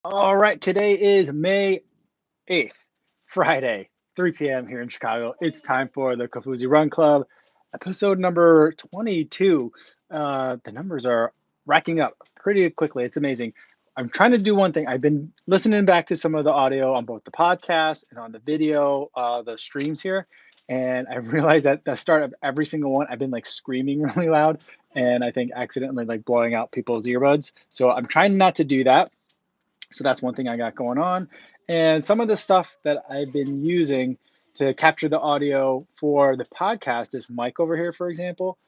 All right, today is May 8th, Friday, 3 p.m. here in Chicago. It's time for the Kofuzi Run Club, episode number 22. The numbers are racking up pretty quickly. It's amazing. I'm trying to do one thing. I've been listening back to some of the audio on both the podcast and on the video, the streams here. And I realized at the start of every single one, I've been like screaming really loud and I think accidentally like blowing out people's earbuds. So I'm trying not to do that. So that's one thing I got going on. And some of the stuff that I've been using to capture the audio for the podcast, this mic over here, for example,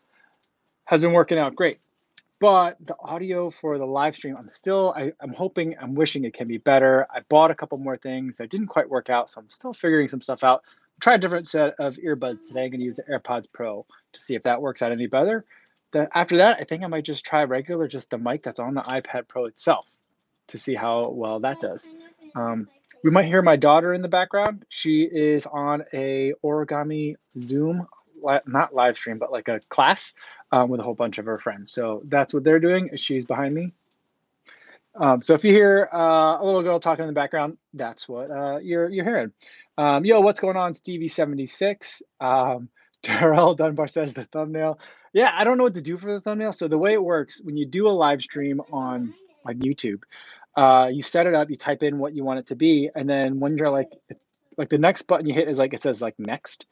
has been working out great. But the audio for the live stream, I'm hoping, I'm wishing it can be better. I bought a couple more things that didn't quite work out, so I'm still figuring some stuff out. Try a different set of earbuds today. I'm going to use the AirPods Pro to see if that works out any better. After that, I think I might just try just the mic that's on the iPad Pro itself to see how well that does. We might hear my daughter in the background. She is on a origami Zoom, not live stream, but like a class with a whole bunch of her friends. So that's what they're doing. She's behind me. So if you hear a little girl talking in the background, that's what you're hearing. Yo, what's going on, Stevie76? Darrell Dunbar says the thumbnail. Yeah, I don't know what to do for the thumbnail. So the way it works, when you do a live stream on YouTube, you set it up, you type in what you want it to be, and then when you're like the next button you hit is like it says like next,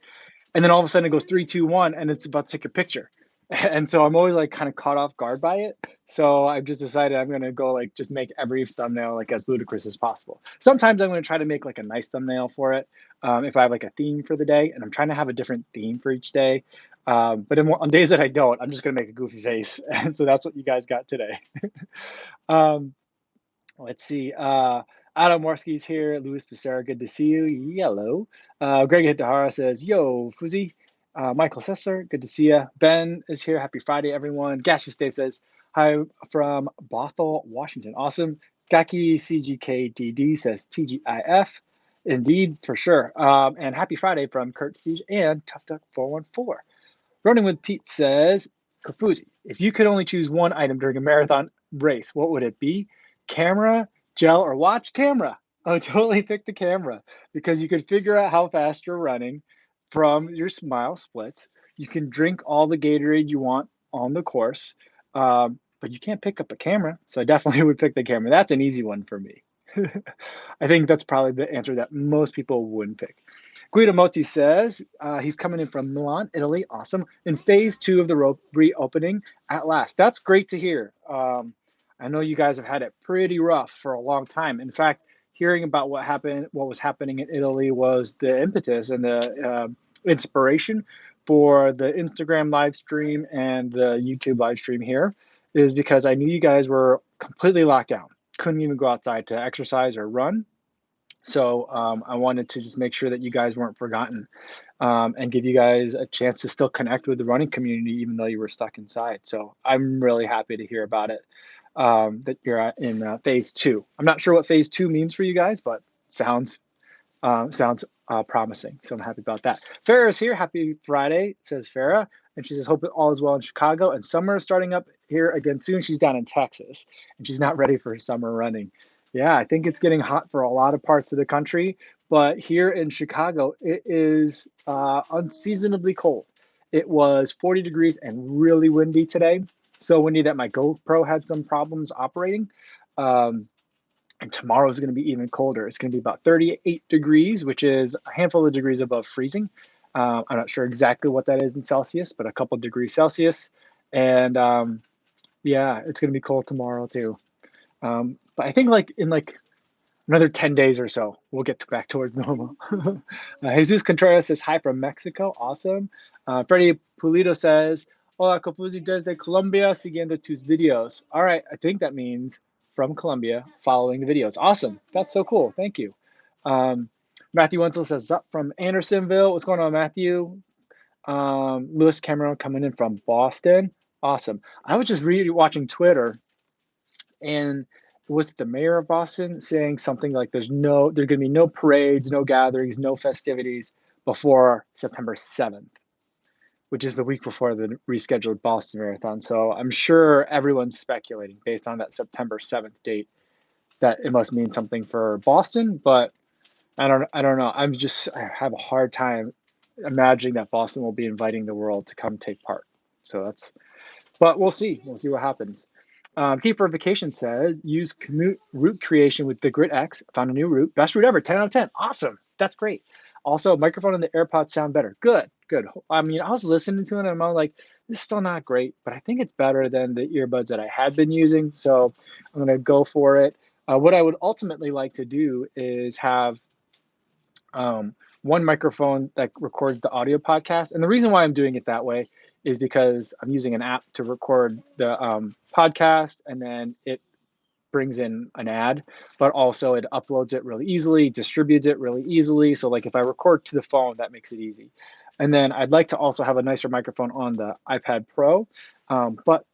and then all of a sudden it goes 3, 2, 1, and it's about to take a picture. And so I'm always like kind of caught off guard by it. So I've just decided I'm gonna go like just make every thumbnail like as ludicrous as possible. Sometimes I'm gonna try to make like a nice thumbnail for it if I have like a theme for the day, and I'm trying to have a different theme for each day. But on days that I don't, I'm just gonna make a goofy face, and so that's what you guys got today. um, Let's see. Adam Warski's here. Luis Becerra, good to see you. Yellow. Greg Hitahara says, yo, Fuzi. Michael Sesser, good to see you. Ben is here. Happy Friday, everyone. Gaseous Dave says, hi from Bothell, Washington. Awesome. Gaki CGKDD says, TGIF. Indeed, for sure. And happy Friday from Kurt Siege and Tough Duck 414. Running with Pete says, Kofuzi, if you could only choose one item during a marathon race, what would it be? Camera, gel, or watch? Camera. I would totally pick the camera because you could figure out how fast you're running from your smile splits. You can drink all the Gatorade you want on the course, but you can't pick up a camera. So I definitely would pick the camera. That's an easy one for me. I think that's probably the answer that most people wouldn't pick. Guido Moti says he's coming in from Milan, Italy. Awesome. In phase 2 of the reopening at last. That's great to hear. I know you guys have had it pretty rough for a long time. In fact, hearing about what was happening in Italy was the impetus and the inspiration for the Instagram live stream and the YouTube live stream here is because I knew you guys were completely locked down. Couldn't even go outside to exercise or run. So I wanted to just make sure that you guys weren't forgotten and give you guys a chance to still connect with the running community, even though you were stuck inside. So I'm really happy to hear about it, that you're in phase 2. I'm not sure what phase 2 means for you guys, but sounds promising. So I'm happy about that. Farah is here. Happy Friday, says Farah. And she says, hope all is well in Chicago. And summer is starting up here again soon. She's down in Texas and she's not ready for summer running. Yeah, I think it's getting hot for a lot of parts of the country. But here in Chicago, it is unseasonably cold. It was 40 degrees and really windy today. So windy that my GoPro had some problems operating. And tomorrow is going to be even colder. It's going to be about 38 degrees, which is a handful of degrees above freezing. I'm not sure exactly what that is in Celsius, but a couple degrees Celsius. And yeah, it's going to be cold tomorrow too. But I think like in like another 10 days or so, we'll get back towards normal. Jesus Contreras says hi from Mexico. Awesome. Freddie Pulido says, hola, Kofuzi desde Colombia, siguiendo tus videos. All right, I think that means from Colombia, following the videos. Awesome. That's so cool. Thank you. Matthew Wenzel says, up from Andersonville. What's going on, Matthew? Lewis Cameron coming in from Boston. Awesome. I was just watching Twitter, and was the mayor of Boston saying something like there's going to be no parades, no gatherings, no festivities before September 7th, which is the week before the rescheduled Boston Marathon. So I'm sure everyone's speculating based on that September 7th date that it must mean something for Boston, but I don't know. I have a hard time imagining that Boston will be inviting the world to come take part. So that's, but we'll see. We'll see what happens. Keeper of Vacation said, use commute route creation with the Grid X. Found a new route. Best route ever. 10 out of 10. Awesome. That's great. Also, microphone and the AirPods sound better. Good, good. I mean, I was listening to it and I'm all like, this is still not great, but I think it's better than the earbuds that I had been using. So I'm going to go for it. What I would ultimately like to do is have one microphone that records the audio podcast. And the reason why I'm doing it that way is because I'm using an app to record the podcast, and then it brings in an ad, but also it uploads it really easily, distributes it really easily. So like if I record to the phone, that makes it easy. And then I'd like to also have a nicer microphone on the iPad Pro, but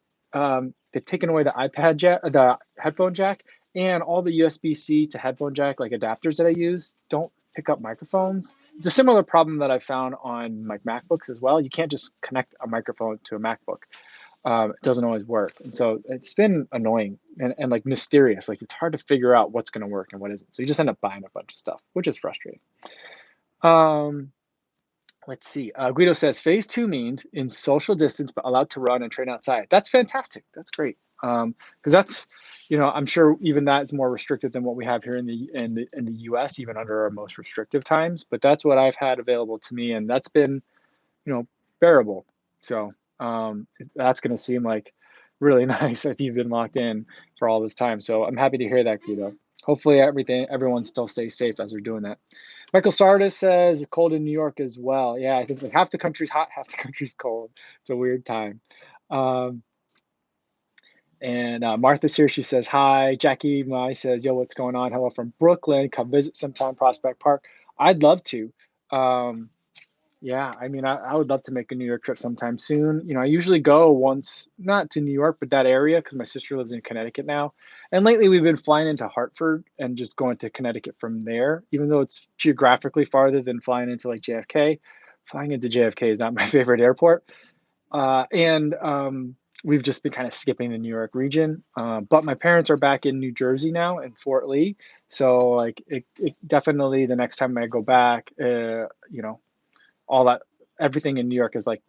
they've taken away the iPad jack, the headphone jack, and all the USB-C to headphone jack like adapters that I use don't pick up microphones. It's a similar problem that I found on my MacBooks as well. You can't just connect a microphone to a MacBook. It doesn't always work. And so it's been annoying and like mysterious. Like it's hard to figure out what's going to work and what isn't. So you just end up buying a bunch of stuff, which is frustrating. Um, let's see. Guido says phase two means in social distance, but allowed to run and train outside. That's fantastic. That's great. Because that's, I'm sure even that is more restricted than what we have here in the U.S. even under our most restrictive times. But that's what I've had available to me, and that's been, bearable. So that's going to seem like really nice if you've been locked in for all this time. So I'm happy to hear that, Guido. Hopefully everyone still stays safe as they're doing that. Michael Sardis says cold in New York as well. Yeah, I think like half the country's hot, half the country's cold. It's a weird time. And Martha's here. She says hi. Jackie Mai says, yo, what's going on? Hello from Brooklyn. Come visit sometime, Prospect Park. I'd love to. Yeah, I mean, I would love to make a New York trip sometime soon. I usually go once, not to New York, but that area because my sister lives in Connecticut now. And lately we've been flying into Hartford and just going to Connecticut from there, even though it's geographically farther than flying into like JFK. Flying into JFK is not my favorite airport. And we've just been kind of skipping the New York region. But my parents are back in New Jersey now in Fort Lee. So like it definitely the next time I go back, all that everything in New York is like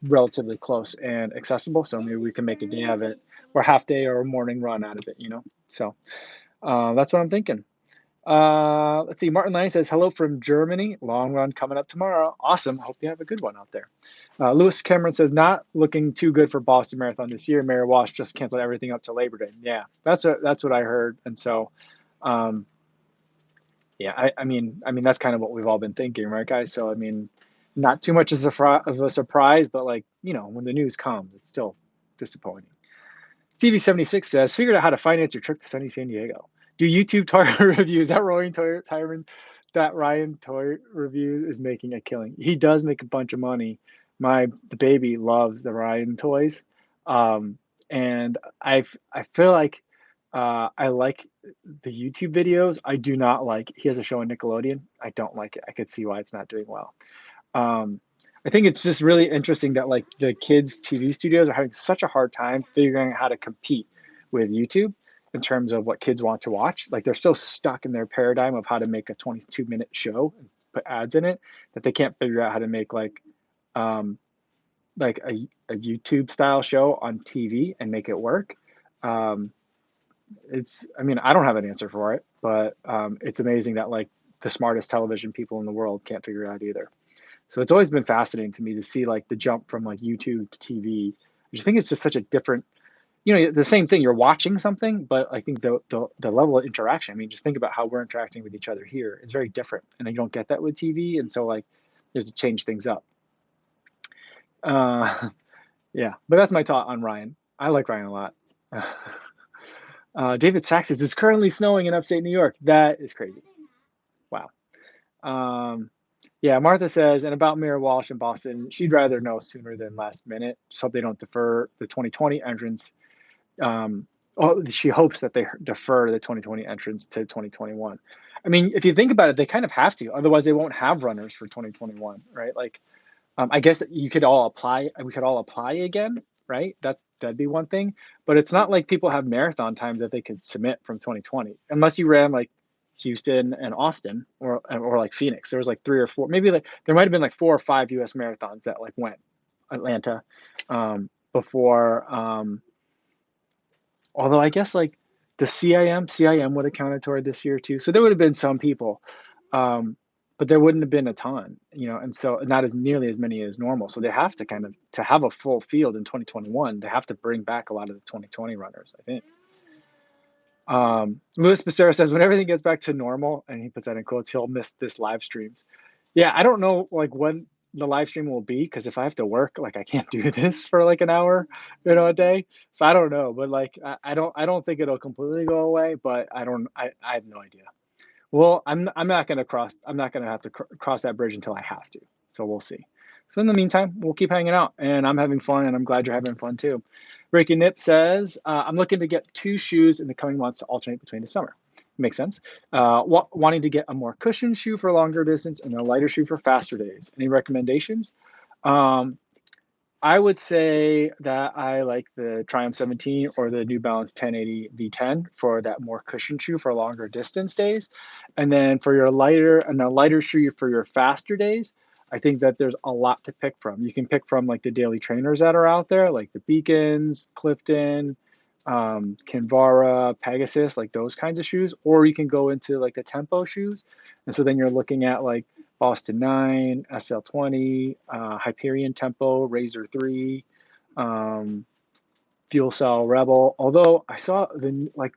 relatively close and accessible. So maybe we can make a day of it or half day or a morning run out of it. So that's what I'm thinking. Let's see. Martin Lang says, hello from Germany. Long run coming up tomorrow. Awesome. Hope you have a good one out there. Lewis Cameron says, not looking too good for Boston Marathon this year. Mayor Walsh just canceled everything up to Labor Day. Yeah, that's what I heard. And so, yeah, I mean, that's kind of what we've all been thinking, right, guys? So, I mean, not too much of a surprise, but like, when the news comes, it's still disappointing. Stevie76 says, figured out how to finance your trip to sunny San Diego. Do YouTube toy reviews. That Ryan toy review is making a killing. He does make a bunch of money. The baby loves the Ryan toys. And I feel like I like the YouTube videos. I do not like, he has a show on Nickelodeon. I don't like it. I could see why it's not doing well. I think it's just really interesting that like the kids TV studios are having such a hard time figuring out how to compete with YouTube in terms of what kids want to watch. Like they're so stuck in their paradigm of how to make a 22-minute show and put ads in it that they can't figure out how to make like a YouTube style show on TV and make it work. I mean, I don't have an answer for it, but it's amazing that like the smartest television people in the world can't figure it out either. So it's always been fascinating to me to see like the jump from like YouTube to TV. I just think it's just such a different, the same thing. You're watching something, but I think the level of interaction. I mean, just think about how we're interacting with each other here. It's very different, and you don't get that with TV. And so like, there's to change things up. Yeah, but that's my thought on Ryan. I like Ryan a lot. David Sachs says it's currently snowing in upstate New York. That is crazy. Wow. Yeah, Martha says, and about Mayor Walsh in Boston, she'd rather know sooner than last minute. Just hope they don't defer the 2020 entrance. She hopes that they defer the 2020 entrance to 2021. I mean, if you think about it, they kind of have to. Otherwise, they won't have runners for 2021, right? Like, I guess you could all apply. We could all apply again, right? that'd be one thing. But it's not like people have marathon times that they could submit from 2020, unless you ran like Houston and Austin or like Phoenix. There was like three or four, maybe like there might have been like 4 or 5 US marathons that like went Atlanta before. Although I guess like the CIM would have counted toward this year too. So there would have been some people, but there wouldn't have been a ton, and so not as nearly as many as normal. So they have to kind of to have a full field in 2021. They have to bring back a lot of the 2020 runners, I think. Luis Becerra says when everything gets back to normal, and he puts that in quotes, he'll miss this live streams. Yeah, I don't know like when the live stream will be because if I have to work, like I can't do this for like an hour, a day. So I don't know, but like I don't think it'll completely go away, but I have no idea. Well, I'm not gonna cross. I'm not gonna have to cross that bridge until I have to. So we'll see. So in the meantime, we'll keep hanging out, and I'm having fun, and I'm glad you're having fun too. Ricky Nip says, I'm looking to get 2 shoes in the coming months to alternate between the summer. Makes sense. Wanting to get a more cushioned shoe for longer distance and a lighter shoe for faster days. Any recommendations? Um, I would say that I like the Triumph 17 or the New Balance 1080 V10 for that more cushioned shoe for longer distance days. And then for your a lighter shoe for your faster days, I think that there's a lot to pick from. You can pick from like the daily trainers that are out there, like the Beacons, Clifton, Kinvara, Pegasus, like those kinds of shoes, or you can go into like the Tempo shoes. And so then you're looking at like Boston 9, SL20, Hyperion Tempo, Razor 3, Fuel Cell Rebel. Although I saw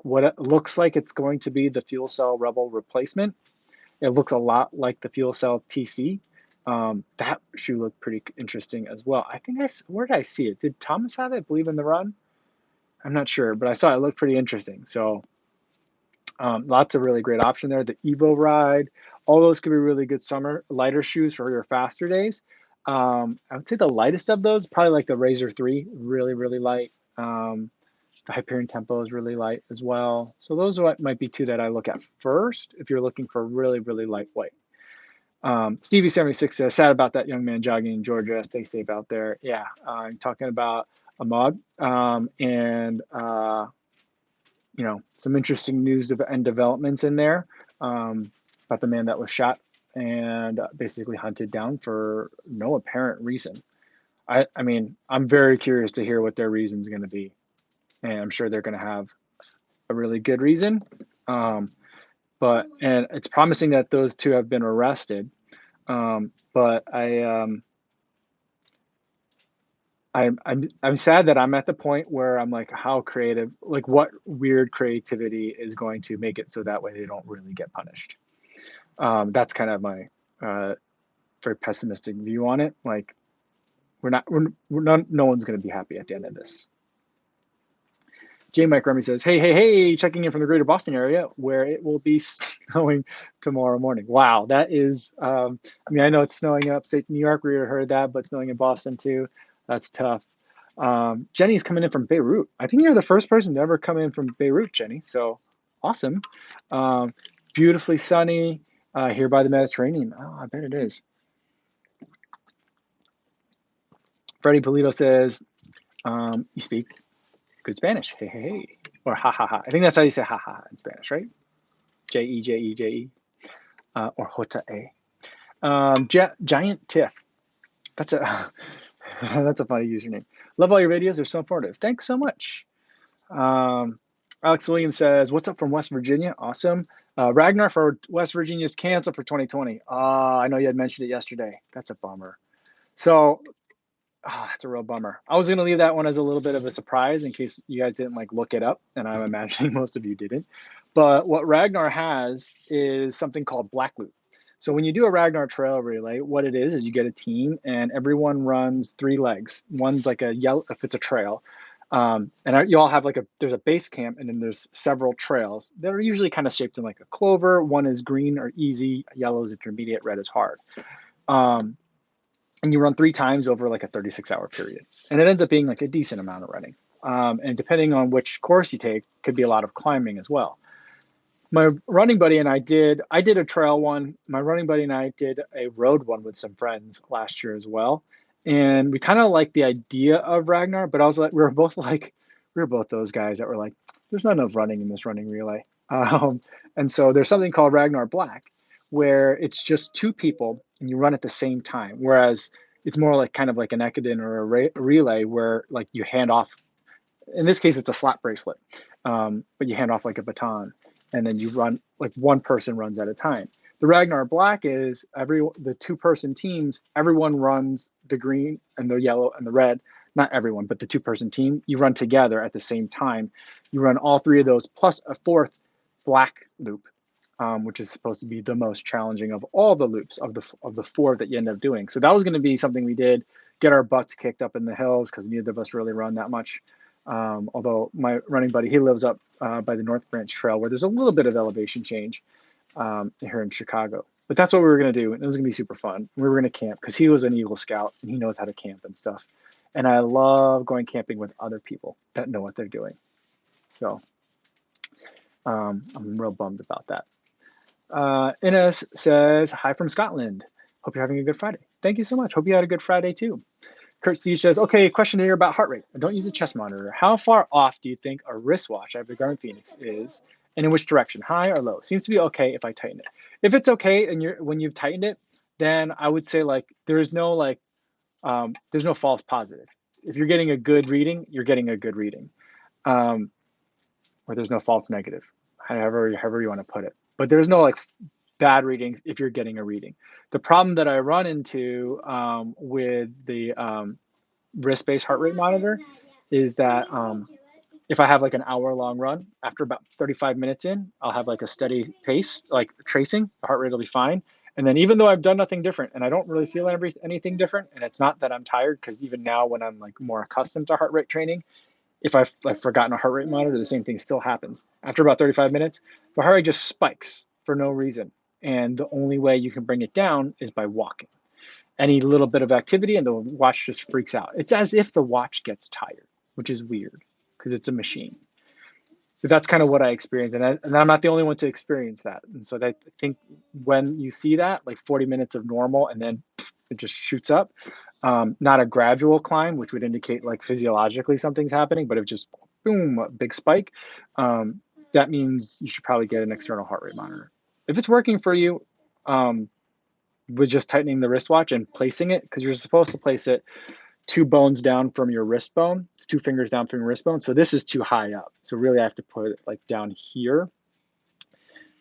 what it looks like it's going to be the Fuel Cell Rebel replacement. It looks a lot like the Fuel Cell TC. That shoe looked pretty interesting as well. I think where did I see it? Did Thomas have it? Believe in the Run? I'm not sure, but I saw it looked pretty interesting. So lots of really great option there. The Evo Ride, all those could be really good summer lighter shoes for your faster days. I would say the lightest of those, probably like the Razor 3, really, really light. The Hyperion Tempo is really light as well. So those might be two that I look at first if you're looking for really, really lightweight. Stevie76 says, sad about that young man jogging in Georgia. Stay safe out there. Yeah, I'm talking about Ahmad and some interesting news and developments in there about the man that was shot and basically hunted down for no apparent reason. I mean, I'm very curious to hear what their reason is going to be, and I'm sure they're going to have a really good reason. And it's promising that those two have been arrested. But I'm sad that I'm at the point where I'm like, how creative, like what weird creativity is going to make it so that way they don't really get punished. That's kind of my very pessimistic view on it. Like no one's going to be happy at the end of this. J. Mike Remy says, hey, checking in from the greater Boston area where it will be snowing tomorrow morning. Wow, that is, I know it's snowing in upstate New York. We heard that, but snowing in Boston too. That's tough. Jenny's coming in from Beirut. I think you're the first person to ever come in from Beirut, Jenny. So awesome. Beautifully sunny here by the Mediterranean. Oh, I bet it is. Freddie Polito says, you speak good Spanish. Hey. Or ha ha ha. I think that's how you say ha ha in Spanish, right? Jeje. Or Jota A. Giant Tiff. That's a that's a funny username. Love all your videos. They're so informative. Thanks so much. Alex Williams says, what's up from West Virginia? Awesome. Ragnar for West Virginia is canceled for 2020. I know you had mentioned it yesterday. That's a bummer. So that's a real bummer. I was going to leave that one as a little bit of a surprise in case you guys didn't look it up, and I'm imagining most of you didn't. But what Ragnar has is something called Black Loop. So when you do a Ragnar trail relay, what it is you get a team and everyone runs 3 legs. One's like a yellow, if it's a trail. And you all have there's a base camp and then there's several trails that are usually kind of shaped in like a clover. One is green or easy, yellow is intermediate, red is hard. And you run 3 times over like a 36-hour period. And it ends up being like a decent amount of running. And depending on which course you take, could be a lot of climbing as well. My running buddy and I did a trail one. My running buddy and I did a road one with some friends last year as well. And we kind of like the idea of Ragnar, but I was like, we were both those guys that were like, there's not enough running in this running relay. And so there's something called Ragnar Black, where it's just two people and you run at the same time. Whereas it's more like kind of like an Ekiden or a relay where like you hand off. In this case, it's a slap bracelet, but you hand off like a baton, and then you run like one person runs at a time. The Ragnar Black is the two-person teams. Everyone runs the green and the yellow and the red. Not everyone, but the two-person team. You run together at the same time. You run all three of those plus a fourth black loop, which is supposed to be the most challenging of all the loops of the four that you end up doing. So that was going to be something we did, get our butts kicked up in the hills because neither of us really run that much. Although my running buddy, he lives up by the North Branch Trail where there's a little bit of elevation change here in Chicago. But that's what we were going to do. And it was going to be super fun. We were going to camp because he was an Eagle Scout and he knows how to camp and stuff. And I love going camping with other people that know what they're doing. So I'm real bummed about that. Ines says, hi from Scotland. Hope you're having a good Friday. Thank you so much. Hope you had a good Friday too. Kurt C says, okay, question here about heart rate. I don't use a chest monitor. How far off do you think a wristwatch, I have the Garmin Phoenix, is, and in which direction, high or low? Seems to be okay if I tighten it. If it's okay and when you've tightened it, then I would say like there's no false positive. If you're getting a good reading, you're getting a good reading, or there's no false negative, however you want to put it. But there's no like bad readings if you're getting a reading. The problem that I run into with the wrist-based heart rate monitor is that if I have like an hour-long run, after about 35 minutes in, I'll have like a steady pace, like tracing, the heart rate will be fine. And then even though I've done nothing different and I don't really feel anything different, and it's not that I'm tired, because even now when I'm like more accustomed to heart rate training, if I've forgotten a heart rate monitor, the same thing still happens. After about 35 minutes, the heart rate just spikes for no reason. And the only way you can bring it down is by walking. Any little bit of activity and the watch just freaks out. It's as if the watch gets tired, which is weird because it's a machine. But that's kind of what I experienced. And I'm not the only one to experience that. And so I think when you see that, like 40 minutes of normal and then it just shoots up, not a gradual climb, which would indicate like physiologically something's happening, but if just boom, a big spike, that means you should probably get an external heart rate monitor. If it's working for you, with just tightening the wristwatch and placing it, because you're supposed to place it 2 bones down from your wrist bone. It's 2 fingers down from your wrist bone. So this is too high up. So really I have to put it like down here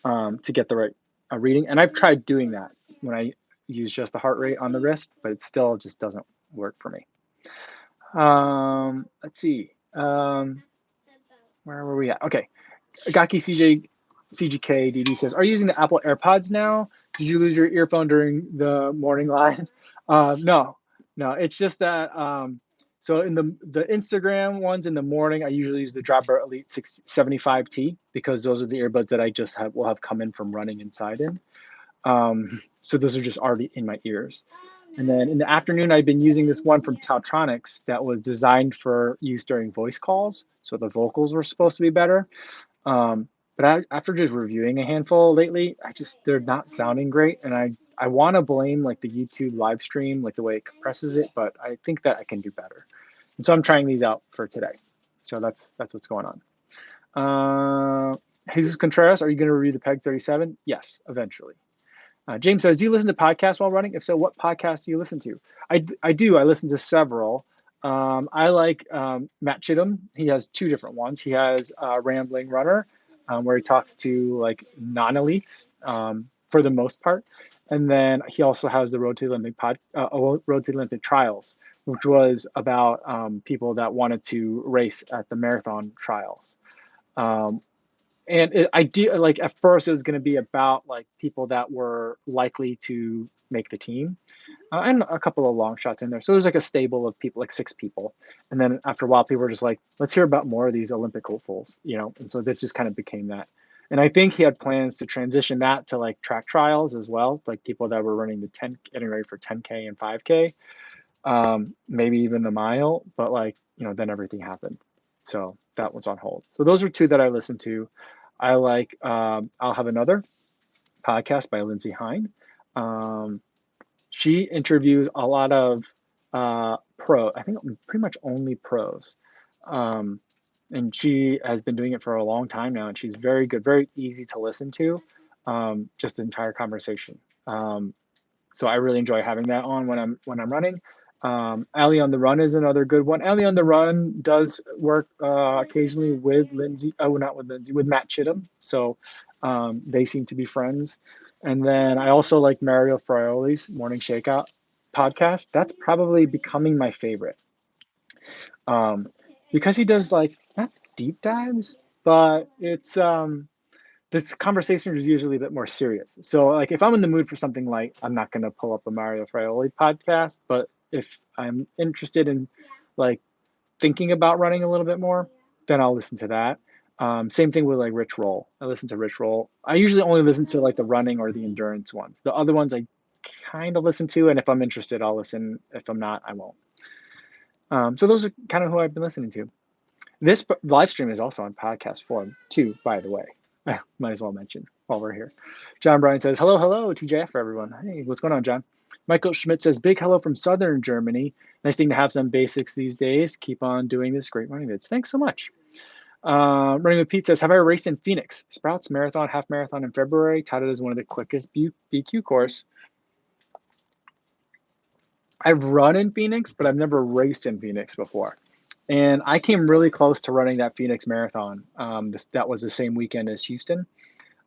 to get the right reading. And I've tried doing that when I use just the heart rate on the wrist, but it still just doesn't work for me. Let's see. Where were we at? Okay. Gaki CGK DD says, are you using the Apple AirPods now? Did you lose your earphone during the morning live? No, it's just that, so in the Instagram ones in the morning, I usually use the Dropper Elite 75T because those are the earbuds that I just will have come in from running inside in. So those are just already in my ears. And then in the afternoon, I've been using this one from Tautronics that was designed for use during voice calls. So the vocals were supposed to be better. But after just reviewing a handful lately, they're not sounding great. And I want to blame like the YouTube live stream, like the way it compresses it, but I think that I can do better. And so I'm trying these out for today. So that's what's going on. Jesus Contreras, are you going to review the PEG 37? Yes, eventually. James says, do you listen to podcasts while running? If so, what podcasts do you listen to? I do. I listen to several. I like Matt Chittum. He has 2 different ones. He has Rambling Runner, where he talks to like non-elites for the most part. And then he also has the Road to the Olympic Trials, which was about people that wanted to race at the marathon trials. And I do like at first it was going to be about like people that were likely to make the team, and a couple of long shots in there. So it was like a stable of people, like 6 people. And then after a while, people were just like, let's hear about more of these Olympic hopefuls, And so that just kind of became that. And I think he had plans to transition that to like track trials as well, like people that were running getting ready for 10K and 5K, maybe even the mile. But like, then everything happened. So that was on hold. So those are 2 that I listened to. I like, I'll Have Another podcast by Lindsay Hine. She interviews a lot of pro. I think pretty much only pros. Um, and she has been doing it for a long time now, and she's very good, very easy to listen to. Just the entire conversation. So I really enjoy having that on when I'm running. Ali on the Run is another good one. Ali on the Run does work occasionally with Lindsay. Oh, not with Lindsay, with Matt Chittum. So they seem to be friends. And then I also like Mario Frioli's Morning Shakeout podcast. That's probably becoming my favorite um, because he does like not deep dives, but this conversation is usually a bit more serious. So like if I'm in the mood for something light, I'm not going to pull up a Mario Frioli podcast. But if I'm interested in like thinking about running a little bit more, then I'll listen to that. Same thing with like Rich Roll. I listen to Rich Roll. I usually only listen to like the running or the endurance ones. The other ones I kind of listen to, and if I'm interested, I'll listen. If I'm not, I won't. So those are kind of who I've been listening to. This live stream is also on podcast form too, by the way. Might as well mention while we're here. John Bryan says, hello, hello, TJF for everyone. Hey, what's going on, John? Michael Schmidt says, big hello from Southern Germany. Nice thing to have some basics these days. Keep on doing this. Great running vids. Thanks so much. Running with Pete says, have I raced in Phoenix? Sprouts Marathon, half marathon in February, touted as one of the quickest BQ course. I've run in Phoenix, but I've never raced in Phoenix before. And I came really close to running that Phoenix Marathon. That was the same weekend as Houston,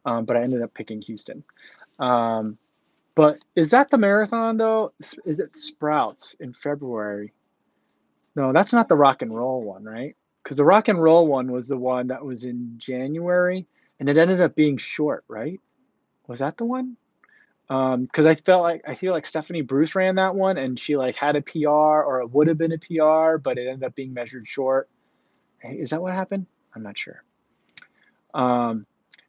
but I ended up picking Houston. But is that the marathon though? Is it Sprouts in February? No, that's not the rock and roll one, right? Because the rock and roll one was the one that was in January, and it ended up being short, right? Was that the one? Because I feel like Stephanie Bruce ran that one, and she like had a PR, or it would have been a PR, but it ended up being measured short. Hey, is that what happened? I'm not sure.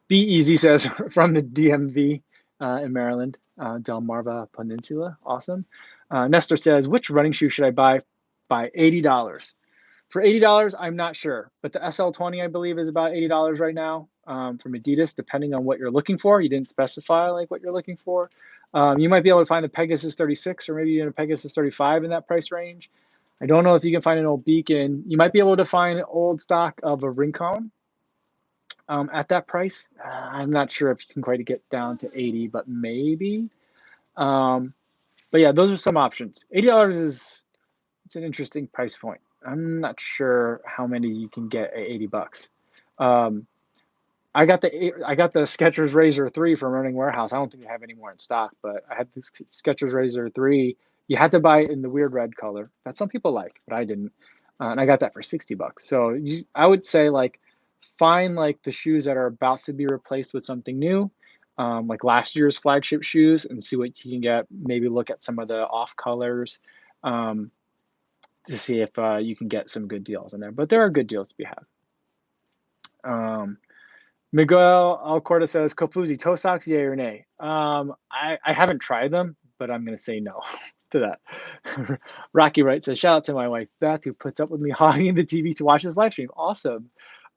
Be Easy says from the DMV in Maryland, Delmarva Peninsula. Awesome. Nestor says, which running shoe should I buy by $80? For $80, I'm not sure, but the SL20 I believe is about $80 right now from Adidas, depending on what you're looking for. You didn't specify like what you're looking for. You might be able to find a Pegasus 36 or maybe even a Pegasus 35 in that price range. I don't know if you can find an old Beacon. You might be able to find old stock of a Rincon at that price. I'm not sure if you can quite get down to 80, but maybe. But yeah, those are some options. $80 it's an interesting price point. I'm not sure how many you can get at 80 bucks. Um, I got the Skechers Razor 3 from Running Warehouse. I don't think they have any more in stock, but I had this Skechers Razor 3. You had to buy it in the weird red color that some people like, but I didn't. And I got that for 60 bucks. So I would say like find like the shoes that are about to be replaced with something new, like last year's flagship shoes, and see what you can get. Maybe look at some of the off colors to see if you can get some good deals in there. But there are good deals to be had. Miguel Alcorta says, Kofuzi, toe socks, yay or nay? I haven't tried them, but I'm going to say no to that. Rocky Wright says, shout out to my wife, Beth, who puts up with me hogging the TV to watch this live stream. Awesome.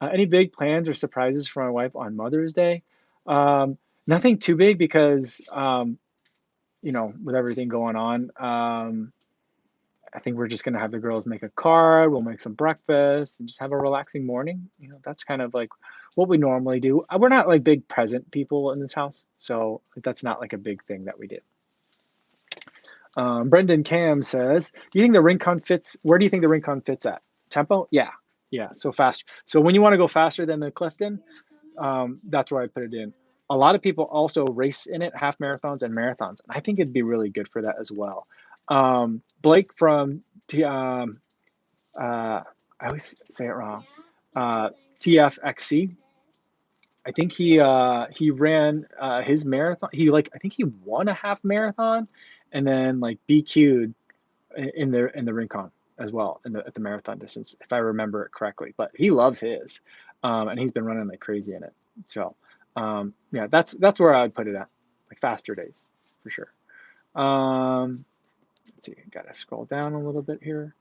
Any big plans or surprises for my wife on Mother's Day? Nothing too big because, with everything going on, I think we're just going to have the girls make a card. We'll make some breakfast and just have a relaxing morning. That's kind of like what we normally do. We're not like big present people in this house, so that's not like a big thing that we do. Brendan Cam says, "Do you think the Rincon fits? Where do you think the Rincon fits at tempo? Yeah. So fast. So when you want to go faster than the Clifton, that's where I put it in. A lot of people also race in it, half marathons and marathons. And I think it'd be really good for that as well. Blake from I always say it wrong. TFXC. I think he ran his marathon. I think he won a half marathon, and then like BQ'd in the Rincon as well at the marathon distance, if I remember it correctly. But he loves his, and he's been running like crazy in it. So yeah, that's where I'd put it at, like faster days for sure. Let's see, gotta scroll down a little bit here.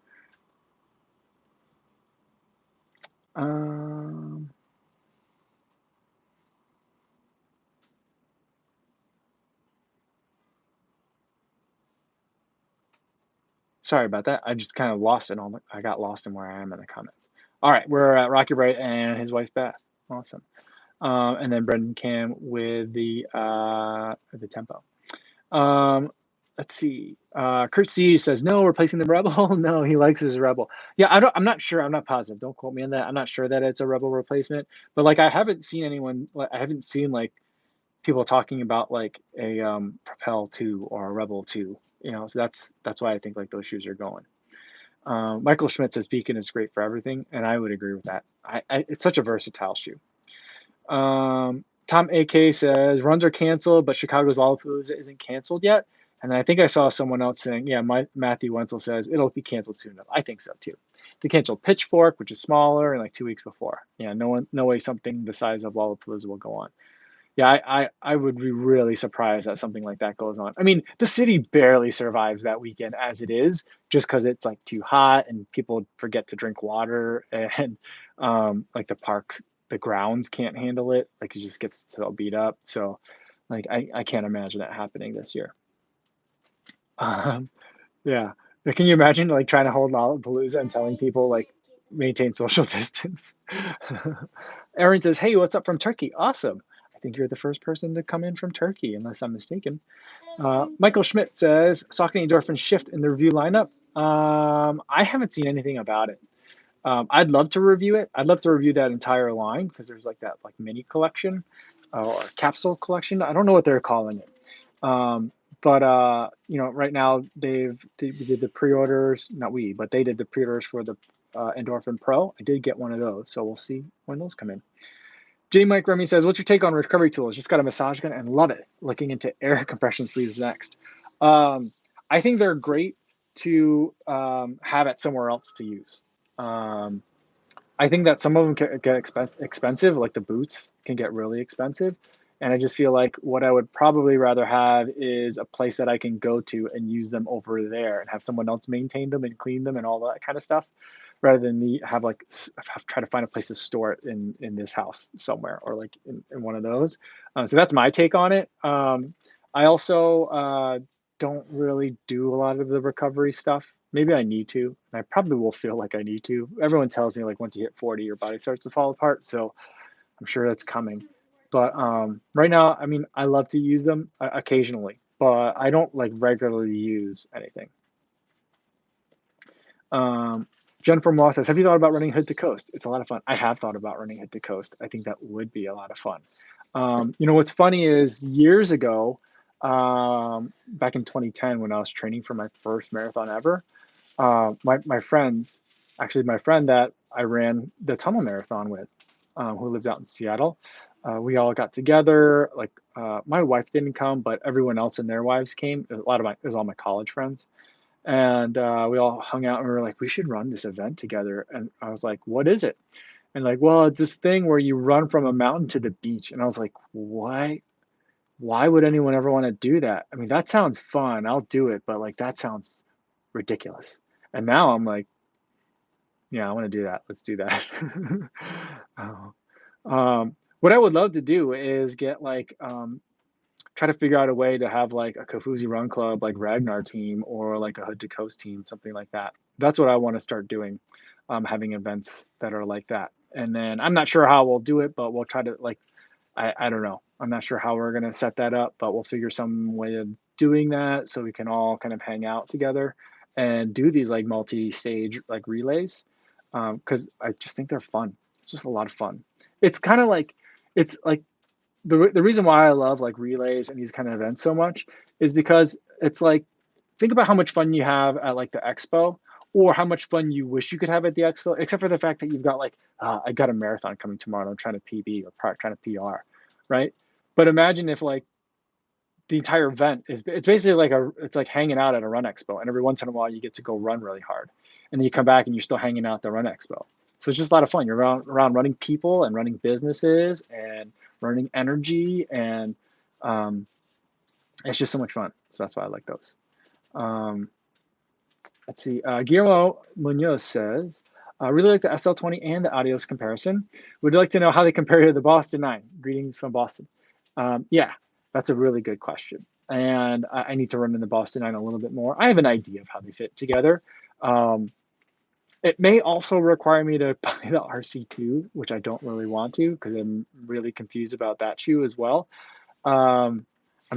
Sorry about that. I just kind of lost it all. I got lost in where I am in the comments. All right, we're at Rocky Bright and his wife Beth. Awesome. And then Brendan Cam with the tempo. Um, let's see. Kurt C says no, replacing the Rebel. No, he likes his Rebel. Yeah, I'm not sure. I'm not positive. Don't quote me on that. I'm not sure that it's a Rebel replacement. But like, I haven't seen anyone. I haven't seen like people talking about like a Propel 2 or a Rebel 2. You know, so that's why I think like those shoes are going. Michael Schmidt says Beacon is great for everything, and I would agree with that. It's such a versatile shoe. Tom AK says runs are canceled, but Chicago's Lollapalooza isn't canceled yet. And I think I saw someone else saying, yeah, Matthew Wenzel says it'll be canceled soon enough. I think so too. They canceled Pitchfork, which is smaller, and like 2 weeks before. Yeah, no way something the size of Lollapalooza will go on. Yeah, I would be really surprised that something like that goes on. I mean, the city barely survives that weekend as it is, just because it's like too hot and people forget to drink water, and like the parks, the grounds can't handle it. Like it just gets so beat up. So, like I can't imagine that happening this year. Um, yeah. Can you imagine like trying to hold Lollapalooza and telling people like maintain social distance? Aaron says, "Hey, what's up from Turkey? Awesome. I think you're the first person to come in from Turkey, unless I'm mistaken." Michael Schmidt says, "Saucony endorphin shift in the review lineup." I haven't seen anything about it. I'd love to review it. I'd love to review that entire line because there's like that like mini collection or capsule collection. I don't know what they're calling it. Um, but you know, right now we did the pre-orders. Not we, but they did the pre-orders for the Endorphin Pro. I did get one of those, so we'll see when those come in. J. Mike Remy says, "What's your take on recovery tools? Just got a massage gun and love it. Looking into air compression sleeves next." Um, I think they're great to have it somewhere else to use. Um, I think that some of them can get expensive, like the boots can get really expensive. And I just feel like what I would probably rather have is a place that I can go to and use them over there and have someone else maintain them and clean them and all that kind of stuff, rather than me have like try to find a place to store it in this house somewhere or like in one of those. So that's my take on it. I also don't really do a lot of the recovery stuff. Maybe I need to, and I probably will feel like I need to. Everyone tells me like once you hit 40, your body starts to fall apart. So I'm sure that's coming. But right now, I mean, I love to use them occasionally, but I don't like regularly use anything. Um, Jennifer Moss says, "Have you thought about running hood to coast? It's a lot of fun." I have thought about running hood to coast. I think that would be a lot of fun. You know, what's funny is years ago, back in 2010, when I was training for my first marathon ever, my friends, actually my friend that I ran the tunnel marathon with, who lives out in Seattle, we all got together. Like my wife didn't come, but everyone else and their wives came. It was all my college friends, and we all hung out and we were like, we should run this event together. And I was like, what is it? And like, well, it's this thing where you run from a mountain to the beach. And I was like, why? Why would anyone ever want to do that? I mean, that sounds fun. I'll do it, but like that sounds ridiculous. And now I'm like, yeah, I want to do that. Let's do that. Oh. What I would love to do is get like try to figure out a way to have like a Kofuzi Run Club, like Ragnar team, or like a Hood to Coast team, something like that. That's what I want to start doing, having events that are like that. And then I'm not sure how we'll do it, but we'll try to like, I don't know. I'm not sure how we're gonna set that up, but we'll figure some way of doing that so we can all kind of hang out together and do these like multi-stage like relays, because I just think they're fun. It's just a lot of fun. It's kind of like it's like the reason why I love like relays and these kind of events so much is because it's like think about how much fun you have at like the expo or how much fun you wish you could have at the expo, except for the fact that you've got like I got a marathon coming tomorrow and I'm trying to PB or trying to PR, right? But imagine if like the entire event is it's basically like it's like hanging out at a run expo and every once in a while you get to go run really hard and then you come back and you're still hanging out at the run expo. So it's just a lot of fun. You're around running people and running businesses and running energy and um, it's just so much fun. So that's why I like those. Um, let's see. Guillermo Munoz says, "I really like the SL20 and the Adios comparison. Would like to know how they compare to the Boston 9. Greetings from Boston." Yeah, that's a really good question. and I need to run in the Boston 9 a little bit more. I have an idea of how they fit together. Um, it may also require me to buy the RC2, which I don't really want to because I'm really confused about that shoe as well. I'm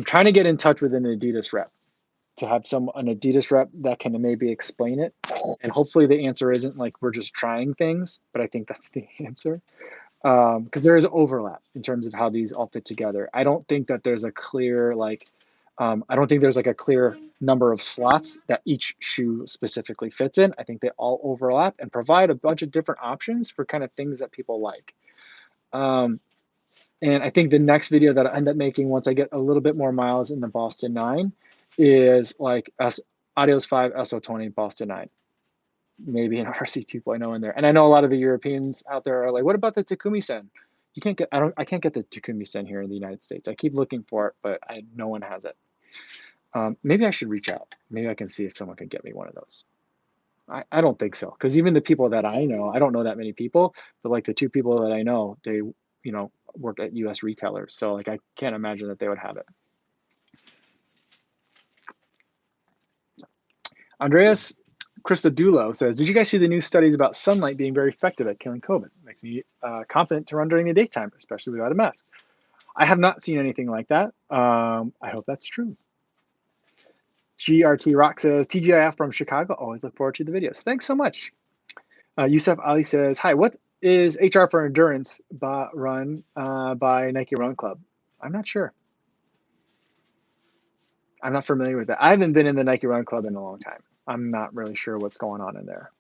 trying to get in touch with an Adidas rep to have an Adidas rep that can maybe explain it. And hopefully the answer isn't like we're just trying things, but I think that's the answer. Because there is overlap in terms of how these all fit together. I don't think that there's a clear I don't think there's like a clear number of slots that each shoe specifically fits in. I think they all overlap and provide a bunch of different options for kind of things that people like. Um, and I think the next video that I end up making once I get a little bit more miles in the Boston 9 is like Adios 5 SO20 Boston 9. Maybe an RC 2.0 in there. And I know a lot of the Europeans out there are like, what about the Takumi Sen? You can't get, I can't get the Takumi Sen here in the United States. I keep looking for it, but no one has it. Maybe I should reach out. Maybe I can see if someone can get me one of those. I don't think so. Because even the people that I know, I don't know that many people, but like the two people that I know, they, work at US retailers. So like, I can't imagine that they would have it. Andreas Christodulo says, did you guys see the new studies about sunlight being very effective at killing COVID? Makes me confident to run during the daytime, especially without a mask. I have not seen anything like that. I hope that's true. GRT Rock says, TGIF from Chicago. Always look forward to the videos. Thanks so much. Yusuf Ali says, hi, what is HR for Endurance run by Nike Run Club? I'm not sure. I'm not familiar with that. I haven't been in the Nike Run Club in a long time. I'm not really sure what's going on in there.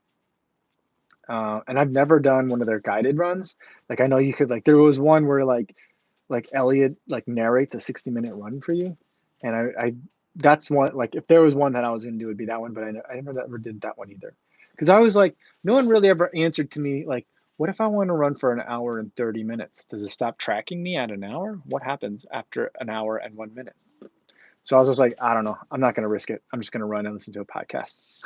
And I've never done one of their guided runs. Like I know you could there was one where like Elliot narrates a 60-minute run for you. And I that's one, if there was one that I was going to do, it would be that one, but I never ever did that one either. Because I was like, no one really ever answered to me, what if I want to run for an hour and 30 minutes? Does it stop tracking me at an hour? What happens after an hour and 1 minute? So I was just like, I don't know. I'm not going to risk it. I'm just going to run and listen to a podcast.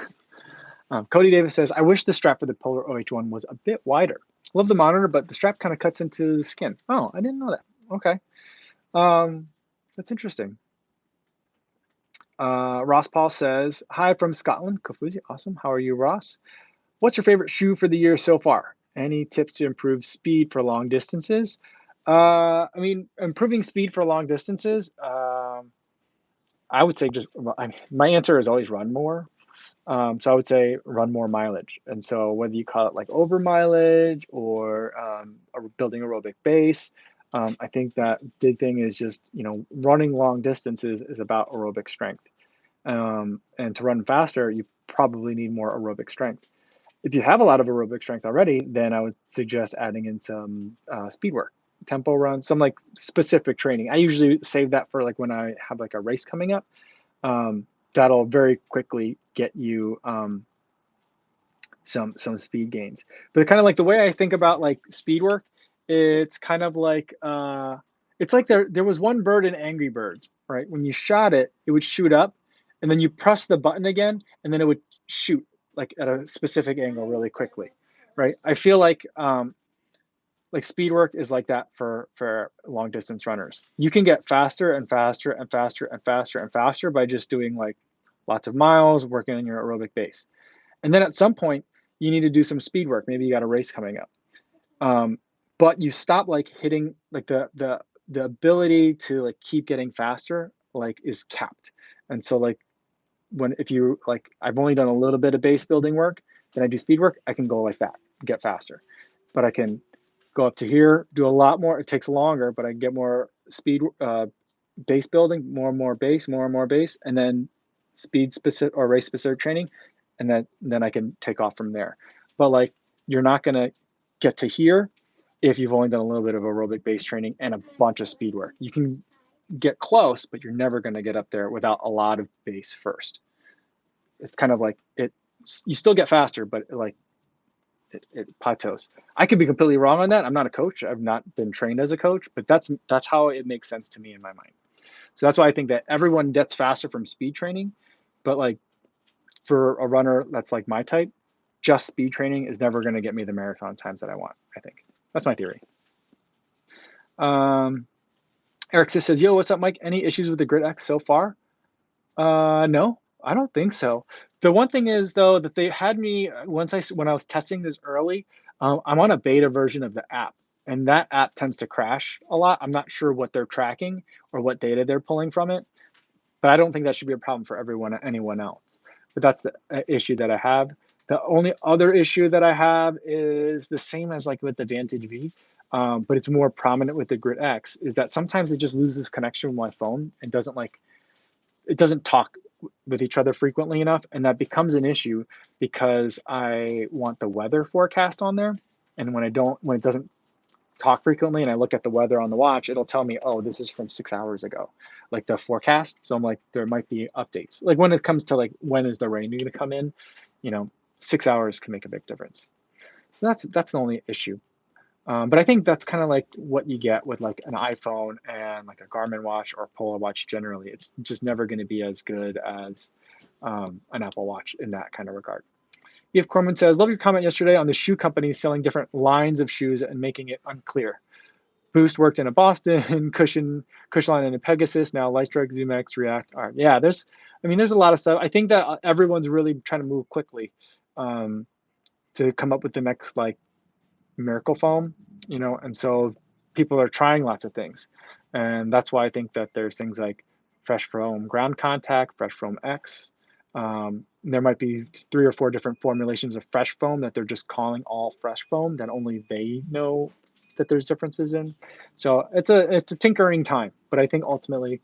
Cody Davis says, I wish the strap for the Polar OH1 was a bit wider. Love the monitor, but the strap kind of cuts into the skin. Oh, I didn't know that. Okay. That's interesting. Ross Paul says, hi from Scotland. Kofuzi, awesome. How are you, Ross? What's your favorite shoe for the year so far? Any tips to improve speed for long distances? Improving speed for long distances, I would say my answer is always run more. So I would say run more mileage. And so whether you call it over mileage or building aerobic base, I think that big thing is just, running long distances is about aerobic strength. And to run faster, you probably need more aerobic strength. If you have a lot of aerobic strength already, then I would suggest adding in some speed work, tempo runs, some specific training. I usually save that for when I have a race coming up. That'll very quickly get you some speed gains. But kind of the way I think about speed work, it's kind of it's like there was one bird in Angry Birds, right? When you shot it, it would shoot up, and then you press the button again, and then it would shoot at a specific angle really quickly, right? I feel like speed work is like that for long distance runners. You can get faster and faster and faster and faster and faster by just doing lots of miles, working on your aerobic base. And then at some point, you need to do some speed work. Maybe you got a race coming up. But you stop hitting the ability to keep getting faster is capped. And so if you I've only done a little bit of base building work, then I do speed work, I can go like that, get faster. But I can go up to here, do a lot more. It takes longer, but I get more speed, base building, more and more base, more and more base, and then speed specific or race specific training. And then I can take off from there. But you're not going to get to here if you've only done a little bit of aerobic base training and a bunch of speed work. You can get close, but you're never going to get up there without a lot of base first. It's kind of you still get faster, but it plateaus. I could be completely wrong on that. I'm not a coach. I've not been trained as a coach, but that's how it makes sense to me in my mind. So that's why I think that everyone gets faster from speed training, but for a runner that's my type, just speed training is never going to get me the marathon times that I want, I think. That's my theory. Eric says, yo, what's up, Mike? Any issues with the Grid X so far? No, I don't think so. The one thing is though that they had me when I was testing this early. I'm on a beta version of the app, and that app tends to crash a lot. I'm not sure what they're tracking or what data they're pulling from it, but I don't think that should be a problem for anyone else. But that's the issue that I have. The only other issue that I have is the same as like with the Vantage V, but it's more prominent with the Grid X. Is that sometimes it just loses connection with my phone and doesn't talk with each other frequently enough, and that becomes an issue because I want the weather forecast on there, and when it doesn't talk frequently and I look at the weather on the watch, it'll tell me, oh, this is from 6 hours ago, like the forecast. So I'm like, there might be updates. Like when it comes to like when is the rain going to come in, you know, 6 hours can make a big difference. So that's the only issue. But I think that's kind of like what you get with like an iPhone and like a Garmin watch or Polar watch generally. It's just never going to be as good as an Apple Watch in that kind of regard. Eve Corman says, love your comment yesterday on the shoe companies selling different lines of shoes and making it unclear. Boost worked in a Boston, Cushline in a Pegasus, now Lightstrike, ZoomX, React. All right. Yeah, there's a lot of stuff. I think that everyone's really trying to move quickly to come up with the next like miracle foam, and so people are trying lots of things. And that's why I think that there's things like Fresh Foam Ground Contact, Fresh Foam X. There might be 3 or 4 different formulations of Fresh Foam that they're just calling all Fresh Foam that only they know that there's differences in. So it's a tinkering time, but I think ultimately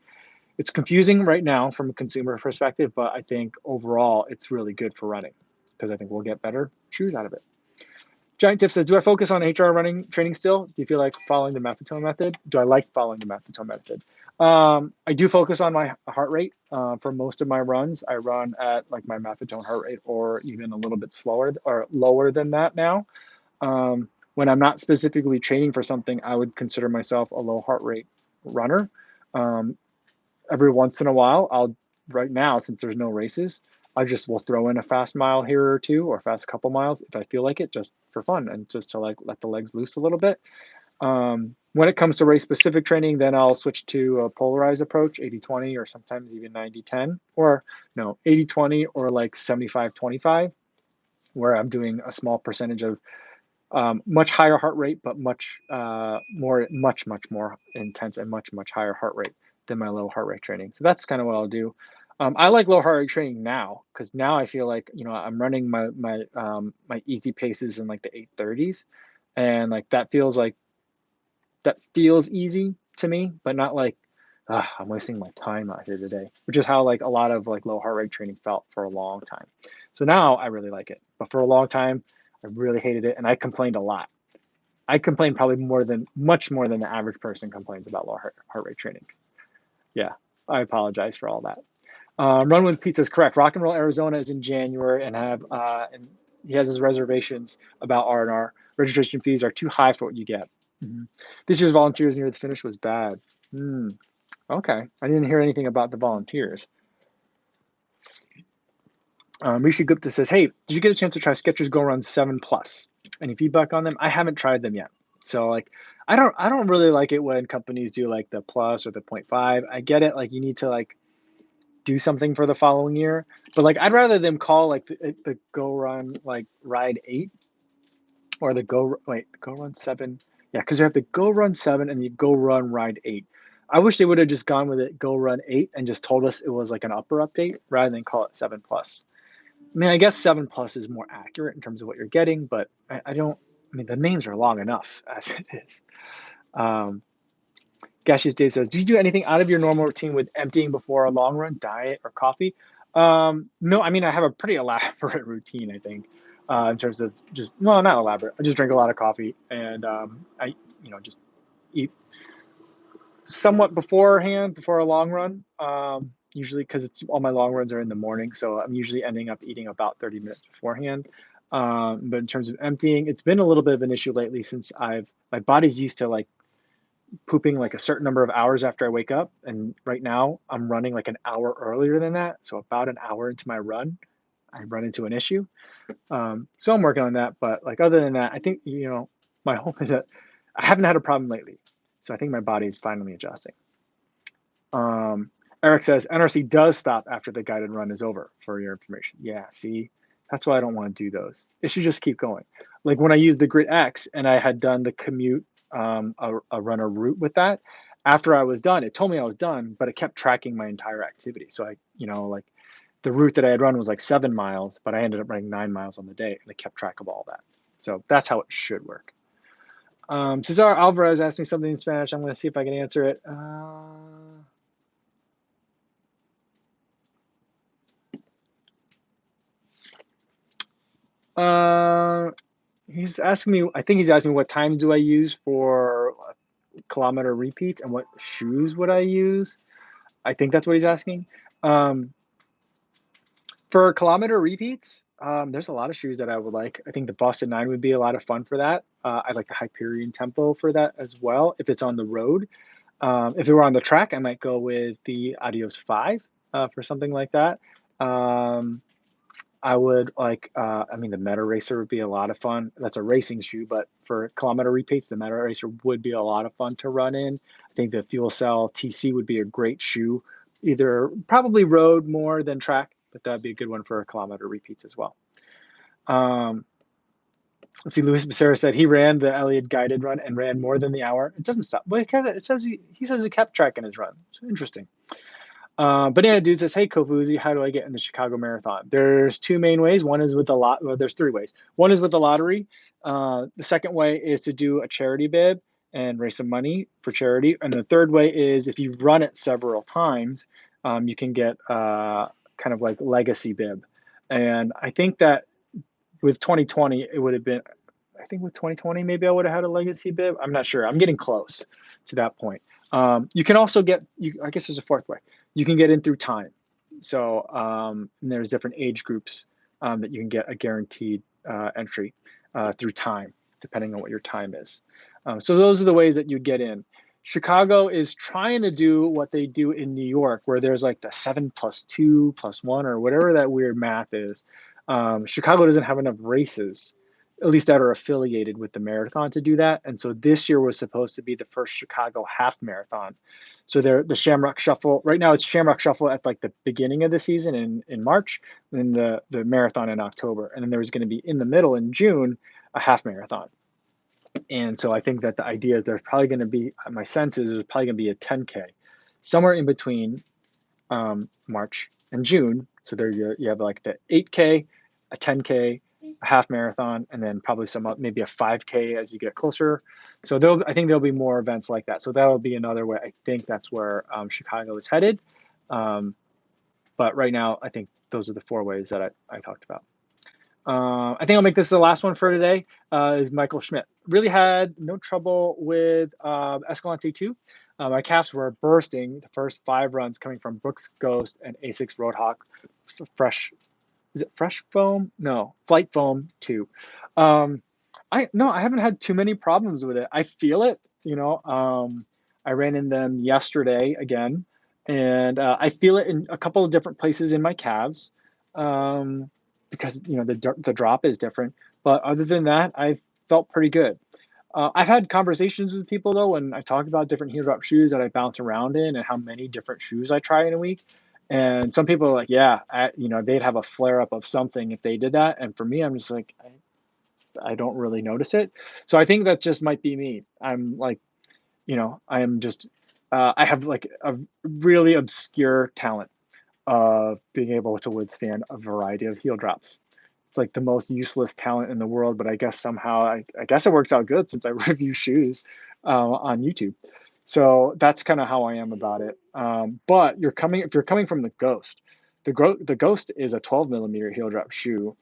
it's confusing right now from a consumer perspective, but I think overall it's really good for running because I think we'll get better shoes out of it. Giant Tip says, do I focus on HR running training still? Do you feel like following the Maffetone method? Do I like following the Maffetone method? I do focus on my heart rate. For most of my runs, I run at like my Maffetone heart rate or even a little bit slower or lower than that now. When I'm not specifically training for something, I would consider myself a low heart rate runner. Um, every once in a while, right now, since there's no races, I just will throw in a fast mile here or two or fast couple miles if I feel like it, just for fun and just to like let the legs loose a little bit. When it comes to race specific training, then I'll switch to a polarized approach, 80-20 or sometimes even 90-10, or no, 80-20 or like 75-25, where I'm doing a small percentage of much higher heart rate, but much more intense and much higher heart rate than my low heart rate training. So that's kind of what I'll do. I like low heart rate training now because now I feel like I'm running my easy paces in like the 830s, and like that feels easy to me, but not like I'm wasting my time out here today, which is how like a lot of like low heart rate training felt for a long time. So now I really like it, but for a long time I really hated it and I complained a lot. I complained probably much more than the average person complains about low heart rate training. Yeah, I apologize for all that. Run with Pizza is correct. Rock and Roll Arizona is in January, and he has his reservations about R&R. Registration fees are too high for what you get. Mm-hmm. This year's volunteers near the finish was bad. Okay, I didn't hear anything about the volunteers. Rishi Gupta says, "Hey, did you get a chance to try Skechers Go Run 7 Plus? Any feedback on them? I haven't tried them yet. So like, I don't really like it when companies do like the Plus or the 0.5. I get it, like you need to like do something for the following year. But like, I'd rather them call like the Go Run like Ride 8 or the Go Run 7. Yeah, because you have the Go Run 7 and the Go Run Ride 8. I wish they would have just gone with it Go Run 8 and just told us it was like an upper update rather than call it 7 Plus. I mean, I guess 7 Plus is more accurate in terms of what you're getting, but I mean, the names are long enough as it is. Gaseous Dave says, do you do anything out of your normal routine with emptying before a long run, diet, or coffee? No, I mean, I have a pretty elaborate routine, I think, in terms of just, well, not elaborate. I just drink a lot of coffee and I, just eat somewhat beforehand, before a long run, usually because all my long runs are in the morning. So I'm usually ending up eating about 30 minutes beforehand. But in terms of emptying, it's been a little bit of an issue lately since my body's used to like pooping like a certain number of hours after I wake up. And right now I'm running like an hour earlier than that. So about an hour into my run, I run into an issue. So I'm working on that. But like other than that, I think, my hope is that I haven't had a problem lately. So I think my body is finally adjusting. Eric says NRC does stop after the guided run is over, for your information. Yeah, see, that's why I don't want to do those. It should just keep going. Like when I used the Grit X and I had done the commute, a runner route with that, after I was done, it told me I was done, but it kept tracking my entire activity. So like the route that I had run was like 7 miles, but I ended up running 9 miles on the day and it kept track of all that. So that's how it should work. Cesar Alvarez asked me something in Spanish. I'm going to see if I can answer it. He's asking me, I think he's asking me what times do I use for kilometer repeats and what shoes would I use? I think that's what he's asking. For kilometer repeats, there's a lot of shoes that I would like. I think the Boston 9 would be a lot of fun for that. I like the Hyperion Tempo for that as well, if it's on the road. If it were on the track, I might go with the Adios 5 for something like that. I would like, I mean, the Meta Racer would be a lot of fun. That's a racing shoe, but for kilometer repeats, the Meta Racer would be a lot of fun to run in. I think the Fuel Cell TC would be a great shoe, either probably road more than track, but that'd be a good one for kilometer repeats as well. Let's see, Luis Becerra said he ran the Elliott guided run and ran more than the hour. It doesn't stop. Well, it says he says he kept tracking his run. It's interesting. Banana Dude says, hey, Kofuzi, how do I get in the Chicago Marathon? There's two main ways. One is with the lot. Well, there's three ways. One is with the lottery. The second way is to do a charity bid and raise some money for charity. And the third way is if you run it several times, you can get kind of like legacy bib. And I think that with 2020, it would have been, I think with 2020, maybe I would have had a legacy bib. I'm not sure. I'm getting close to that point. You can also get, I guess there's a fourth way. You can get in through time. So there's different age groups that you can get a guaranteed entry through time, depending on what your time is. So those are the ways that you get in. Chicago is trying to do what they do in New York, where there's like the 7+2+1 or whatever that weird math is. Chicago doesn't have enough races, at least that are affiliated with the marathon, to do that. And so this year was supposed to be the first Chicago half marathon. So the Shamrock Shuffle, right now it's Shamrock Shuffle at like the beginning of the season in March, and then the marathon in October. And then there was going to be in the middle in June, a half marathon. And so I think that the idea is there's probably going to be, my sense is there's probably going to be a 10K somewhere in between March and June. So there you have like the 8K, a 10K, a half marathon, and then probably maybe a 5K as you get closer. So I think there'll be more events like that. So that'll be another way. I think that's where Chicago is headed. But right now, I think those are the four ways that I talked about. I think I'll make this the last one for today. Is Michael Schmidt. Really had no trouble with Escalante 2. My calves were bursting the first 5 runs coming from Brooks Ghost and Asics Roadhawk Fresh. Is it Fresh Foam? No, Flight Foam 2. I haven't had too many problems with it. I feel it. I ran in them yesterday again, and I feel it in a couple of different places in my calves. Because the drop is different. But other than that, I felt pretty good. I've had conversations with people though when I talk about different heel drop shoes that I bounce around in and how many different shoes I try in a week. And some people are like, yeah, they'd have a flare up of something if they did that. And for me, I'm just like, I don't really notice it. So I think that just might be me. I'm like, I am just, I have like a really obscure talent of being able to withstand a variety of heel drops. It's like the most useless talent in the world, but I guess somehow I guess it works out good since I review shoes on YouTube. So that's kind of how I am about it. But if you're coming from the Ghost, the Ghost is a 12 millimeter heel drop shoe,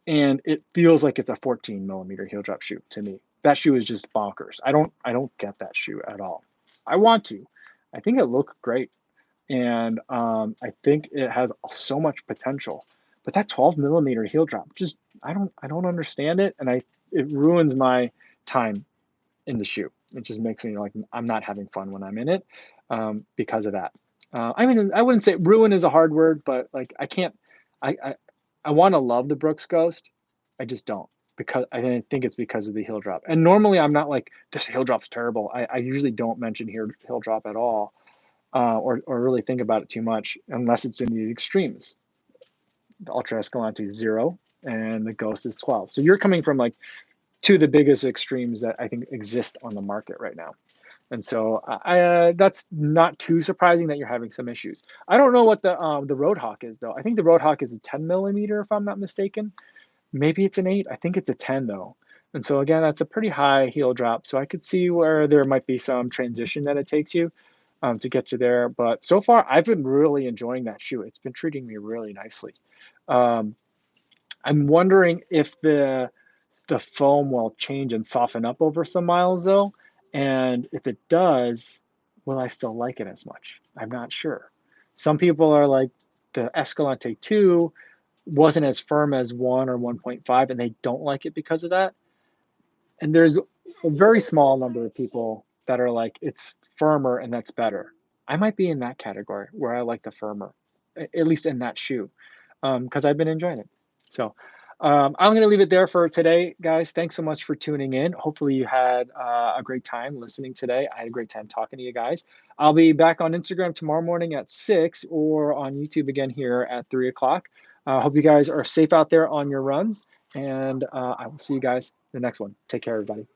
and it feels like it's a 14 millimeter heel drop shoe to me. That shoe is just bonkers. I don't get that shoe at all. I want to. I think it looks great, and I think it has so much potential. But that 12 millimeter heel drop, just I don't understand it, and it ruins my time in the shoe. It just makes me like I'm not having fun when I'm in it because of that. I mean, I wouldn't say ruin is a hard word, but like I can't. I want to love the Brooks Ghost, I just don't, because I think it's because of the heel drop. And normally I'm not like this heel drop's terrible. I usually don't mention heel drop at all. or really think about it too much unless it's in the extremes. The Ultra Escalante is 0 and the Ghost is 12. So you're coming from like two of the biggest extremes that I think exist on the market right now. And so that's not too surprising that you're having some issues. I don't know what the Roadhawk is though. I think the Roadhawk is a 10 millimeter if I'm not mistaken. Maybe it's an 8. I think it's a 10 though. And so again, that's a pretty high heel drop. So I could see where there might be some transition that it takes you to get you there. But so far, I've been really enjoying that shoe. It's been treating me really nicely. Um, I'm wondering if the foam will change and soften up over some miles though, and if it does, will I still like it as much? I'm not sure. Some people are like the Escalante 2 wasn't as firm as 1 or 1.5 and they don't like it because of that. And there's a very small number of people that are like it's firmer and that's better. I might be in that category where I like the firmer, at least in that shoe, because I've been enjoying it. So I'm going to leave it there for today, guys. Thanks so much for tuning in. Hopefully you had a great time listening today. I had a great time talking to you guys. I'll be back on Instagram tomorrow morning at 6 or on YouTube again here at 3 o'clock. Hope you guys are safe out there on your runs, and I will see you guys in the next one. Take care, everybody.